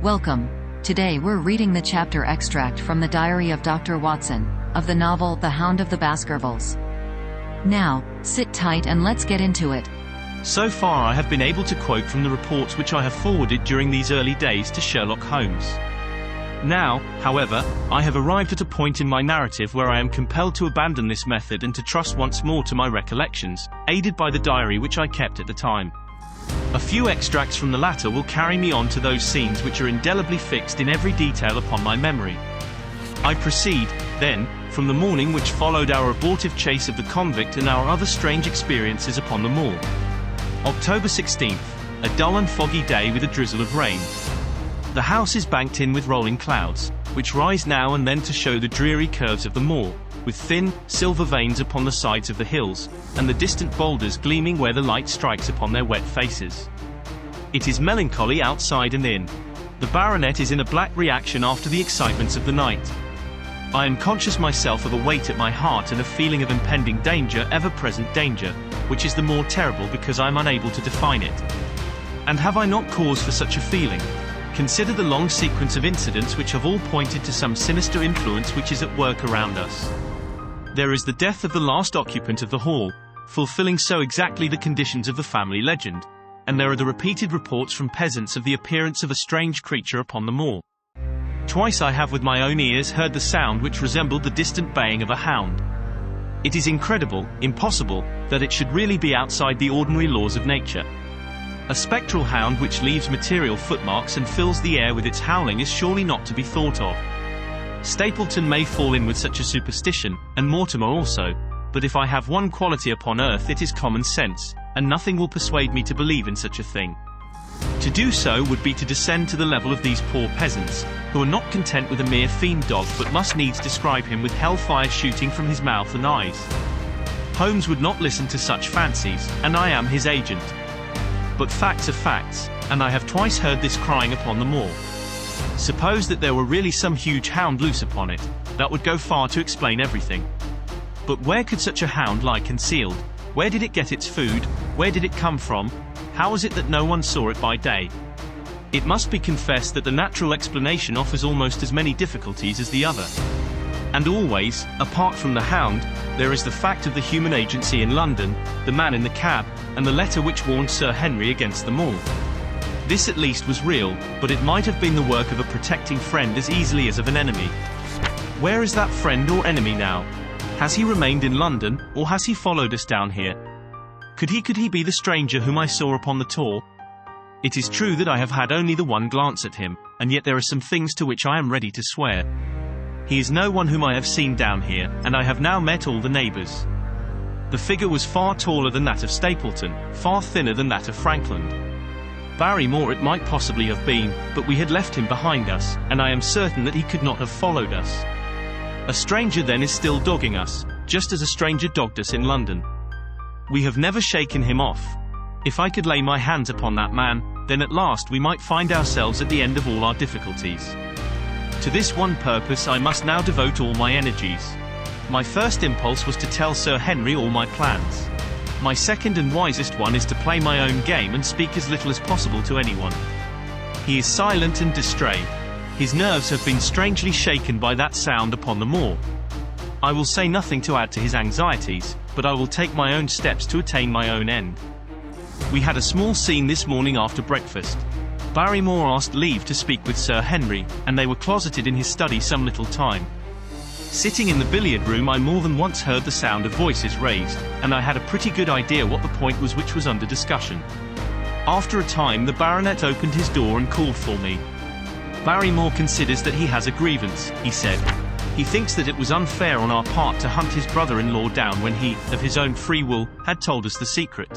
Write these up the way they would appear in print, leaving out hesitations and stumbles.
Welcome. Today we're reading the chapter extract from the Diary of Dr. Watson, of the novel The Hound of the Baskervilles. Now, sit tight and let's get into it. So far I have been able to quote from the reports which I have forwarded during these early days to Sherlock Holmes. Now, however, I have arrived at a point in my narrative where I am compelled to abandon this method and to trust once more to my recollections, aided by the diary which I kept at the time. A few extracts from the latter will carry me on to those scenes which are indelibly fixed in every detail upon my memory. I proceed, then, from the morning which followed our abortive chase of the convict and our other strange experiences upon the moor. October 16th, a dull and foggy day with a drizzle of rain. The house is banked in with rolling clouds, which rise now and then to show the dreary curves of the moor, with thin, silver veins upon the sides of the hills, and the distant boulders gleaming where the light strikes upon their wet faces. It is melancholy outside and in. The baronet is in a black reaction after the excitements of the night. I am conscious myself of a weight at my heart and a feeling of impending danger, ever-present danger, which is the more terrible because I am unable to define it. And have I not cause for such a feeling? Consider the long sequence of incidents which have all pointed to some sinister influence which is at work around us. There is the death of the last occupant of the hall, fulfilling so exactly the conditions of the family legend, and there are the repeated reports from peasants of the appearance of a strange creature upon the moor. Twice I have with my own ears heard the sound which resembled the distant baying of a hound. It is incredible, impossible, that it should really be outside the ordinary laws of nature. A spectral hound which leaves material footmarks and fills the air with its howling is surely not to be thought of. Stapleton may fall in with such a superstition, and Mortimer also, but if I have one quality upon earth it is common sense, and nothing will persuade me to believe in such a thing. To do so would be to descend to the level of these poor peasants, who are not content with a mere fiend dog but must needs describe him with hellfire shooting from his mouth and eyes. Holmes would not listen to such fancies, and I am his agent. But facts are facts, and I have twice heard this crying upon the moor. Suppose that there were really some huge hound loose upon it, that would go far to explain everything. But where could such a hound lie concealed? Where did it get its food? Where did it come from? How is it that no one saw it by day? It must be confessed that the natural explanation offers almost as many difficulties as the other. And always, apart from the hound, there is the fact of the human agency in London, the man in the cab, and the letter which warned Sir Henry against them all. This at least was real, but it might have been the work of a protecting friend as easily as of an enemy. Where is that friend or enemy now? Has he remained in London, or has he followed us down here? Could he be the stranger whom I saw upon the tor? It is true that I have had only the one glance at him, and yet there are some things to which I am ready to swear. He is no one whom I have seen down here, and I have now met all the neighbours. The figure was far taller than that of Stapleton, far thinner than that of Frankland. Barrymore it might possibly have been, but we had left him behind us, and I am certain that he could not have followed us. A stranger then is still dogging us, just as a stranger dogged us in London. We have never shaken him off. If I could lay my hands upon that man, then at last we might find ourselves at the end of all our difficulties. To this one purpose I must now devote all my energies. My first impulse was to tell Sir Henry all my plans. My second and wisest one is to play my own game and speak as little as possible to anyone. He is silent and distrait. His nerves have been strangely shaken by that sound upon the moor. I will say nothing to add to his anxieties, but I will take my own steps to attain my own end. We had a small scene this morning after breakfast. Barrymore asked leave to speak with Sir Henry, and they were closeted in his study some little time. Sitting in the billiard room I more than once heard the sound of voices raised, and I had a pretty good idea what the point was which was under discussion. After a time the baronet opened his door and called for me. Barrymore considers that he has a grievance, he said. He thinks that it was unfair on our part to hunt his brother-in-law down when he, of his own free will, had told us the secret.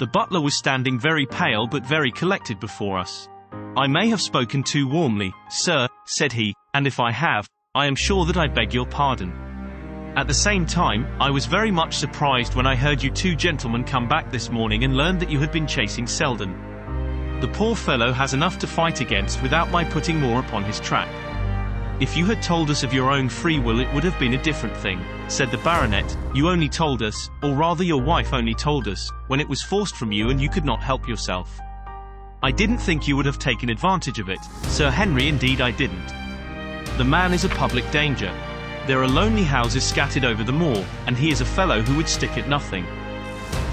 The butler was standing very pale but very collected before us. I may have spoken too warmly, sir, said he, and if I have, I am sure that I beg your pardon. At the same time, I was very much surprised when I heard you two gentlemen come back this morning and learned that you had been chasing Selden. The poor fellow has enough to fight against without my putting more upon his track. If you had told us of your own free will it would have been a different thing, said the baronet. You only told us, or rather your wife only told us, when it was forced from you and you could not help yourself. I didn't think you would have taken advantage of it, Sir Henry, indeed I didn't. The man is a public danger. There are lonely houses scattered over the moor, and he is a fellow who would stick at nothing.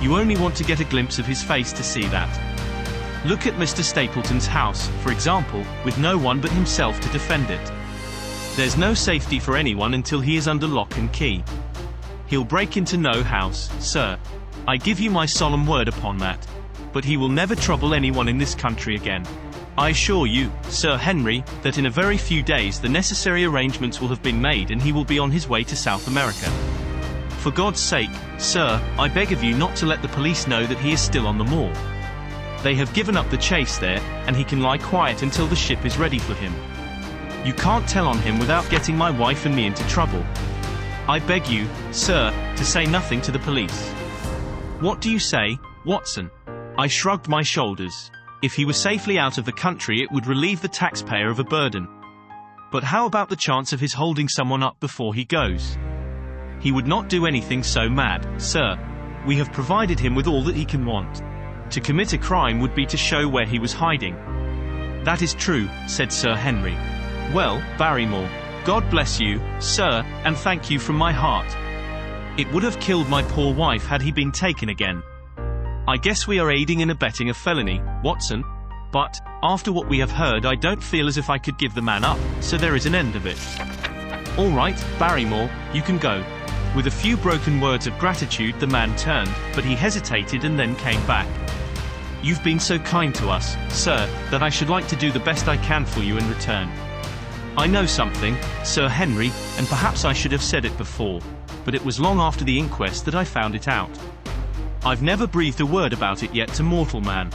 You only want to get a glimpse of his face to see that. Look at Mr. Stapleton's house, for example, with no one but himself to defend it. There's no safety for anyone until he is under lock and key. He'll break into no house, sir. I give you my solemn word upon that. But he will never trouble anyone in this country again. I assure you, Sir Henry, that in a very few days the necessary arrangements will have been made and he will be on his way to South America. For God's sake, sir, I beg of you not to let the police know that he is still on the moor. They have given up the chase there, and he can lie quiet until the ship is ready for him. You can't tell on him without getting my wife and me into trouble. I beg you, sir, to say nothing to the police. What do you say, Watson? I shrugged my shoulders. If he were safely out of the country, it would relieve the taxpayer of a burden. But how about the chance of his holding someone up before he goes? He would not do anything so mad, sir. We have provided him with all that he can want. To commit a crime would be to show where he was hiding. That is true, said Sir Henry. Well, Barrymore, God bless you, sir, and thank you from my heart. It would have killed my poor wife had he been taken again. I guess we are aiding and abetting a felony, Watson. But, after what we have heard, I don't feel as if I could give the man up, so there is an end of it. All right, Barrymore, you can go. With a few broken words of gratitude the man turned, but he hesitated and then came back. You've been so kind to us, sir, that I should like to do the best I can for you in return. I know something, Sir Henry, and perhaps I should have said it before, but it was long after the inquest that I found it out. I've never breathed a word about it yet to mortal man.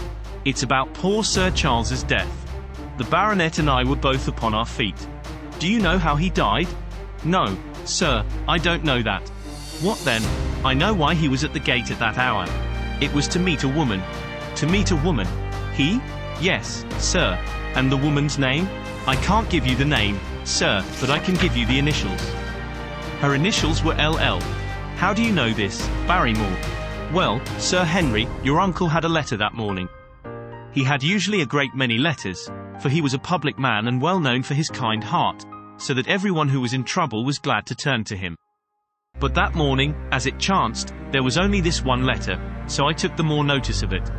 It's about poor Sir Charles's death. The baronet and I were both upon our feet. Do you know how he died? No, sir, I don't know that. What then? I know why he was at the gate at that hour. It was to meet a woman. To meet a woman? He? Yes, sir. And the woman's name? I can't give you the name, sir, but I can give you the initials. Her initials were LL. How do you know this, Barrymore? Well, Sir Henry, your uncle had a letter that morning. He had usually a great many letters, for he was a public man and well known for his kind heart, so that everyone who was in trouble was glad to turn to him. But that morning, as it chanced, there was only this one letter, so I took the more notice of it.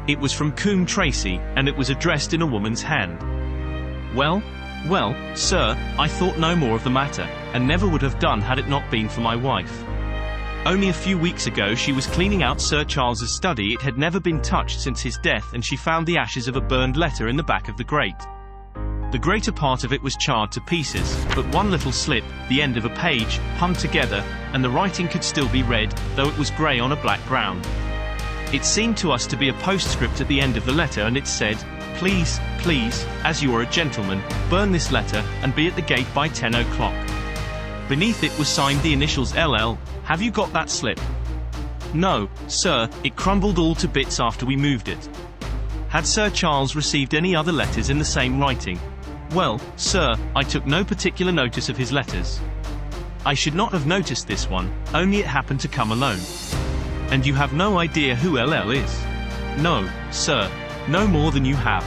It was from Coombe Tracy, and it was addressed in a woman's hand. Well, sir, I thought no more of the matter, and never would have done had it not been for my wife. Only a few weeks ago she was cleaning out Sir Charles's study. It had never been touched since his death, and she found the ashes of a burned letter in the back of the grate. The greater part of it was charred to pieces, but one little slip, the end of a page, hung together, and the writing could still be read, though it was grey on a black ground. It seemed to us to be a postscript at the end of the letter, and it said, "Please, as you are a gentleman, burn this letter, and be at the gate by 10 o'clock. Beneath it was signed the initials LL. Have you got that slip? No, sir, it crumbled all to bits after we moved it. Had Sir Charles received any other letters in the same writing? Well, sir, I took no particular notice of his letters. I should not have noticed this one, only it happened to come alone. And you have no idea who LL is? No, sir, no more than you have.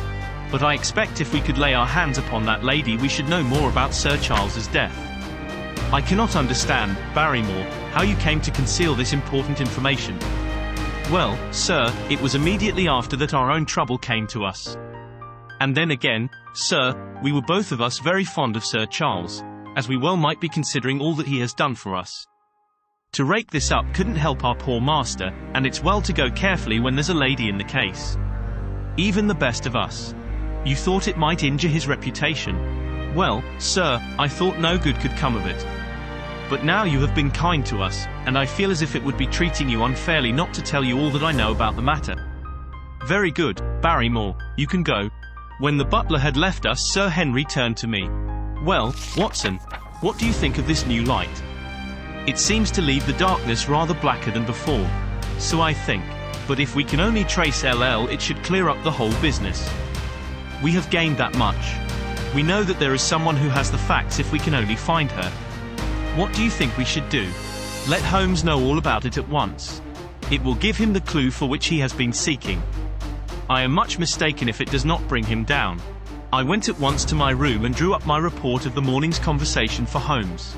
But I expect if we could lay our hands upon that lady we should know more about Sir Charles's death. I cannot understand, Barrymore, how you came to conceal this important information. Well, sir, it was immediately after that our own trouble came to us. And then again, sir, we were both of us very fond of Sir Charles, as we well might be considering all that he has done for us. To rake this up couldn't help our poor master, and it's well to go carefully when there's a lady in the case. Even the best of us. You thought it might injure his reputation. Well, sir, I thought no good could come of it. But now you have been kind to us, and I feel as if it would be treating you unfairly not to tell you all that I know about the matter. Very good, Barrymore, you can go. When the butler had left us, Sir Henry turned to me. Well, Watson, what do you think of this new light? It seems to leave the darkness rather blacker than before. So I think. But if we can only trace LL, it should clear up the whole business. We have gained that much. We know that there is someone who has the facts if we can only find her. What do you think we should do? Let Holmes know all about it at once. It will give him the clue for which he has been seeking. I am much mistaken if it does not bring him down. I went at once to my room and drew up my report of the morning's conversation for Holmes.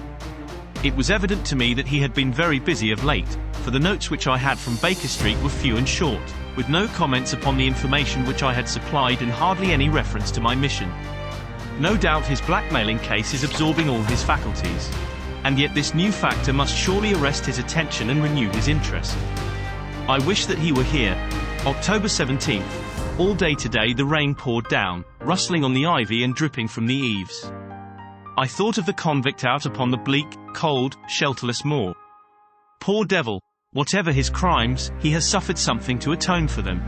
It was evident to me that he had been very busy of late, for the notes which I had from Baker Street were few and short, with no comments upon the information which I had supplied and hardly any reference to my mission. No doubt his blackmailing case is absorbing all his faculties. And yet this new factor must surely arrest his attention and renew his interest. I wish that he were here. October 17th. All day today the rain poured down, rustling on the ivy and dripping from the eaves. I thought of the convict out upon the bleak, cold, shelterless moor. Poor devil, whatever his crimes, he has suffered something to atone for them.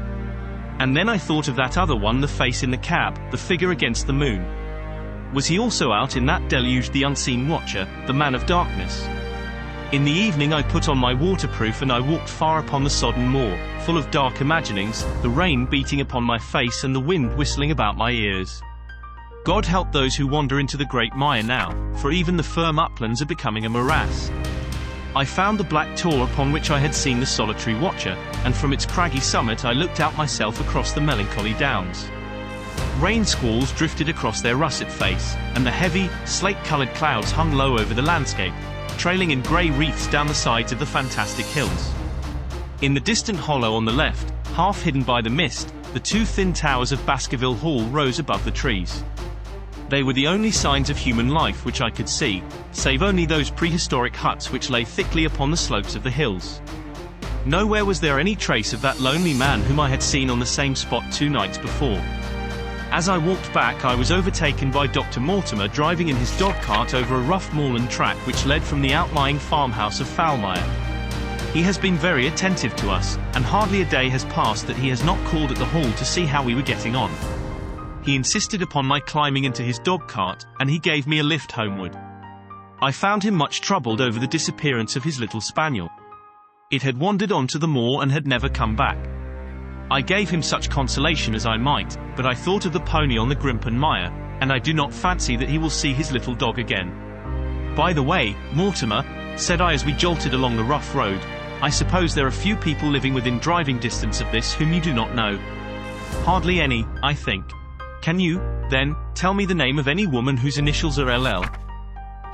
And then I thought of that other one, the face in the cab, the figure against the moon. Was he also out in that deluge, the unseen watcher, the man of darkness? In the evening I put on my waterproof and I walked far upon the sodden moor, full of dark imaginings, the rain beating upon my face and the wind whistling about my ears. God help those who wander into the great mire now, for even the firm uplands are becoming a morass. I found the black tor upon which I had seen the solitary watcher, and from its craggy summit I looked out myself across the melancholy downs. Rain squalls drifted across their russet face, and the heavy, slate-coloured clouds hung low over the landscape, trailing in grey wreaths down the sides of the fantastic hills. In the distant hollow on the left, half hidden by the mist, the two thin towers of Baskerville Hall rose above the trees. They were the only signs of human life which I could see, save only those prehistoric huts which lay thickly upon the slopes of the hills. Nowhere was there any trace of that lonely man whom I had seen on the same spot 2 nights before. As I walked back I was overtaken by Dr. Mortimer driving in his dog-cart over a rough moorland track which led from the outlying farmhouse of Foulmire. He has been very attentive to us, and hardly a day has passed that he has not called at the hall to see how we were getting on. He insisted upon my climbing into his dog-cart, and he gave me a lift homeward. I found him much troubled over the disappearance of his little spaniel. It had wandered on to the moor and had never come back. I gave him such consolation as I might, but I thought of the pony on the Grimpen Mire, and I do not fancy that he will see his little dog again. By the way, Mortimer, said I as we jolted along the rough road, I suppose there are few people living within driving distance of this whom you do not know. Hardly any, I think. Can you, then, tell me the name of any woman whose initials are LL?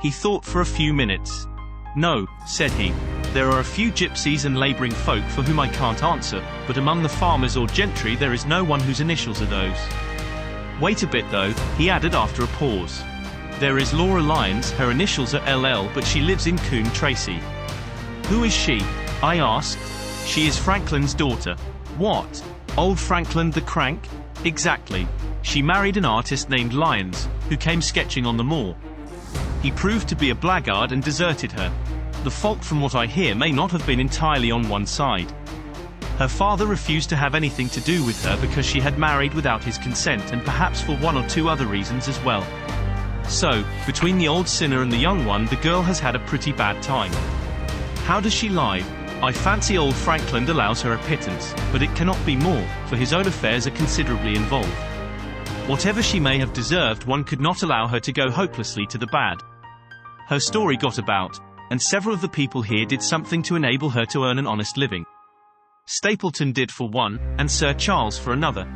He thought for a few minutes. No, said he. There are a few gypsies and labouring folk for whom I can't answer, but among the farmers or gentry there is no one whose initials are those. Wait a bit though, he added after a pause. There is Laura Lyons, her initials are LL, but she lives in Coombe Tracy. Who is she? I asked. She is Franklin's daughter. What? Old Franklin the crank? Exactly. She married an artist named Lyons, who came sketching on the moor. He proved to be a blackguard and deserted her. The fault, from what I hear, may not have been entirely on one side. Her father refused to have anything to do with her because she had married without his consent, and perhaps for 1 or 2 other reasons as well. So, between the old sinner and the young one, the girl has had a pretty bad time. How does she lie? I fancy old Franklin allows her a pittance, but it cannot be more, for his own affairs are considerably involved. Whatever she may have deserved, one could not allow her to go hopelessly to the bad. Her story got about, and several of the people here did something to enable her to earn an honest living. Stapleton did for one, and Sir Charles for another.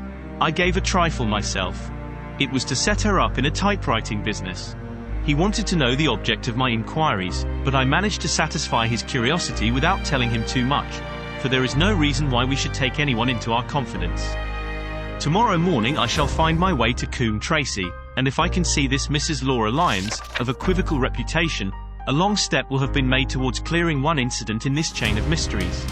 I gave a trifle myself. It was to set her up in a typewriting business. He wanted to know the object of my inquiries, but I managed to satisfy his curiosity without telling him too much, for there is no reason why we should take anyone into our confidence. Tomorrow morning I shall find my way to Coombe Tracy, and if I can see this Mrs. Laura Lyons, of equivocal reputation, a long step will have been made towards clearing one incident in this chain of mysteries.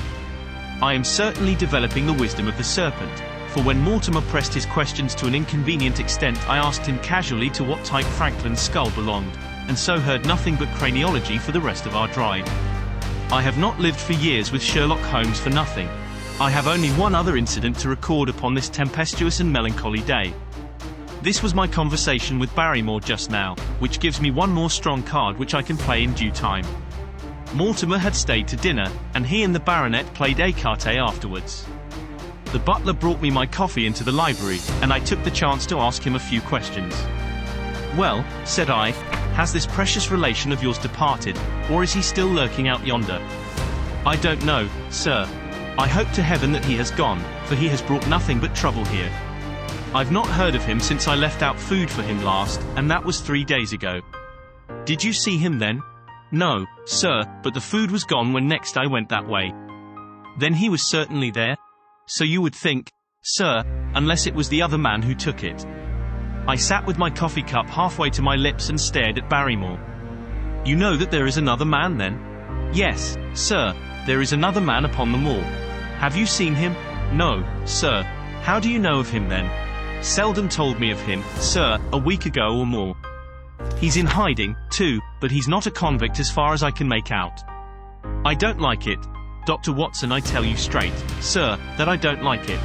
I am certainly developing the wisdom of the serpent, for when Mortimer pressed his questions to an inconvenient extent, I asked him casually to what type Franklin's skull belonged, and so heard nothing but craniology for the rest of our drive. I have not lived for years with Sherlock Holmes for nothing. I have only one other incident to record upon this tempestuous and melancholy day. This was my conversation with Barrymore just now, which gives me one more strong card which I can play in due time. Mortimer had stayed to dinner, and he and the baronet played écarté afterwards. The butler brought me my coffee into the library, and I took the chance to ask him a few questions. Well, said I, has this precious relation of yours departed, or is he still lurking out yonder? I don't know, sir. I hope to heaven that he has gone, for he has brought nothing but trouble here. I've not heard of him since I left out food for him last, and that was 3 days ago. Did you see him then? No, sir, but the food was gone when next I went that way. Then he was certainly there? So you would think, sir, unless it was the other man who took it. I sat with my coffee cup halfway to my lips and stared at Barrymore. You know that there is another man then? Yes, sir, there is another man upon the moor. Have you seen him? No, sir. How do you know of him then? Selden told me of him, sir, a week ago or more. He's in hiding, too, but he's not a convict as far as I can make out. I don't like it. Dr. Watson, I tell you straight, sir, that I don't like it.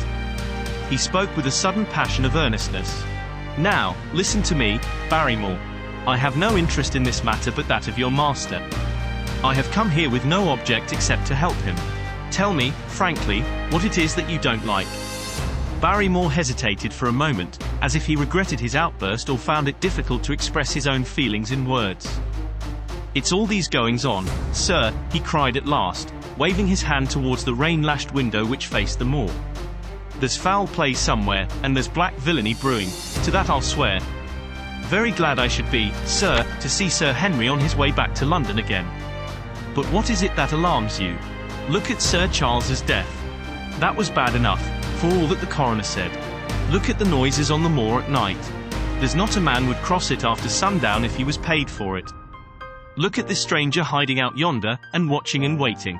He spoke with a sudden passion of earnestness. Now, listen to me, Barrymore. I have no interest in this matter but that of your master. I have come here with no object except to help him. Tell me, frankly, what it is that you don't like. Barrymore hesitated for a moment, as if he regretted his outburst or found it difficult to express his own feelings in words. It's all these goings-on, sir, he cried at last, waving his hand towards the rain-lashed window which faced the moor. There's foul play somewhere, and there's black villainy brewing, to that I'll swear. Very glad I should be, sir, to see Sir Henry on his way back to London again. But what is it that alarms you? Look at Sir Charles's death. That was bad enough, for all that the coroner said. Look at the noises on the moor at night. There's not a man would cross it after sundown if he was paid for it. Look at this stranger hiding out yonder, and watching and waiting.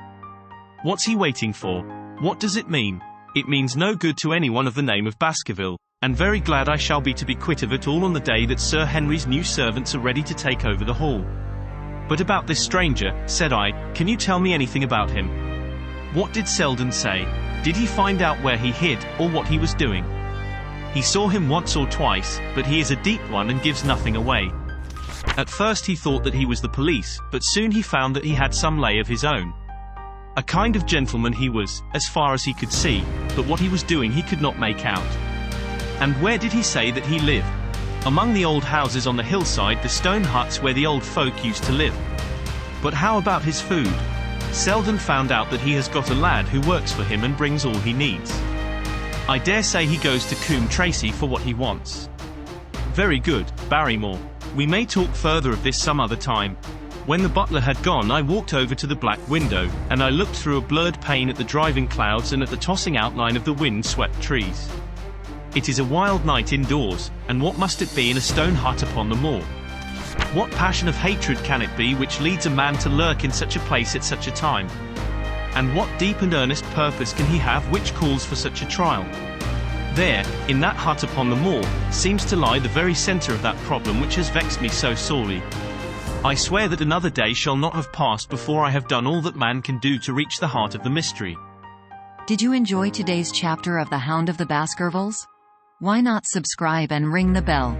What's he waiting for? What does it mean? It means no good to anyone of the name of Baskerville, and very glad I shall be to be quit of it all on the day that Sir Henry's new servants are ready to take over the hall. But about this stranger, said I, can you tell me anything about him? What did Selden say? Did he find out where he hid, or what he was doing? He saw him once or twice, but he is a deep one and gives nothing away. At first he thought that he was the police, but soon he found that he had some lay of his own. A kind of gentleman he was, as far as he could see, but what he was doing he could not make out. And where did he say that he lived? Among the old houses on the hillside, the stone huts where the old folk used to live. But how about his food? Selden found out that he has got a lad who works for him and brings all he needs. I dare say he goes to Coombe Tracey for what he wants. Very good, Barrymore. We may talk further of this some other time. When the butler had gone, I walked over to the black window, and I looked through a blurred pane at the driving clouds and at the tossing outline of the wind-swept trees. It is a wild night indoors, and what must it be in a stone hut upon the moor? What passion of hatred can it be which leads a man to lurk in such a place at such a time? And what deep and earnest purpose can he have which calls for such a trial? There, in that hut upon the moor, seems to lie the very centre of that problem which has vexed me so sorely. I swear that another day shall not have passed before I have done all that man can do to reach the heart of the mystery. Did you enjoy today's chapter of The Hound of the Baskervilles? Why not subscribe and ring the bell?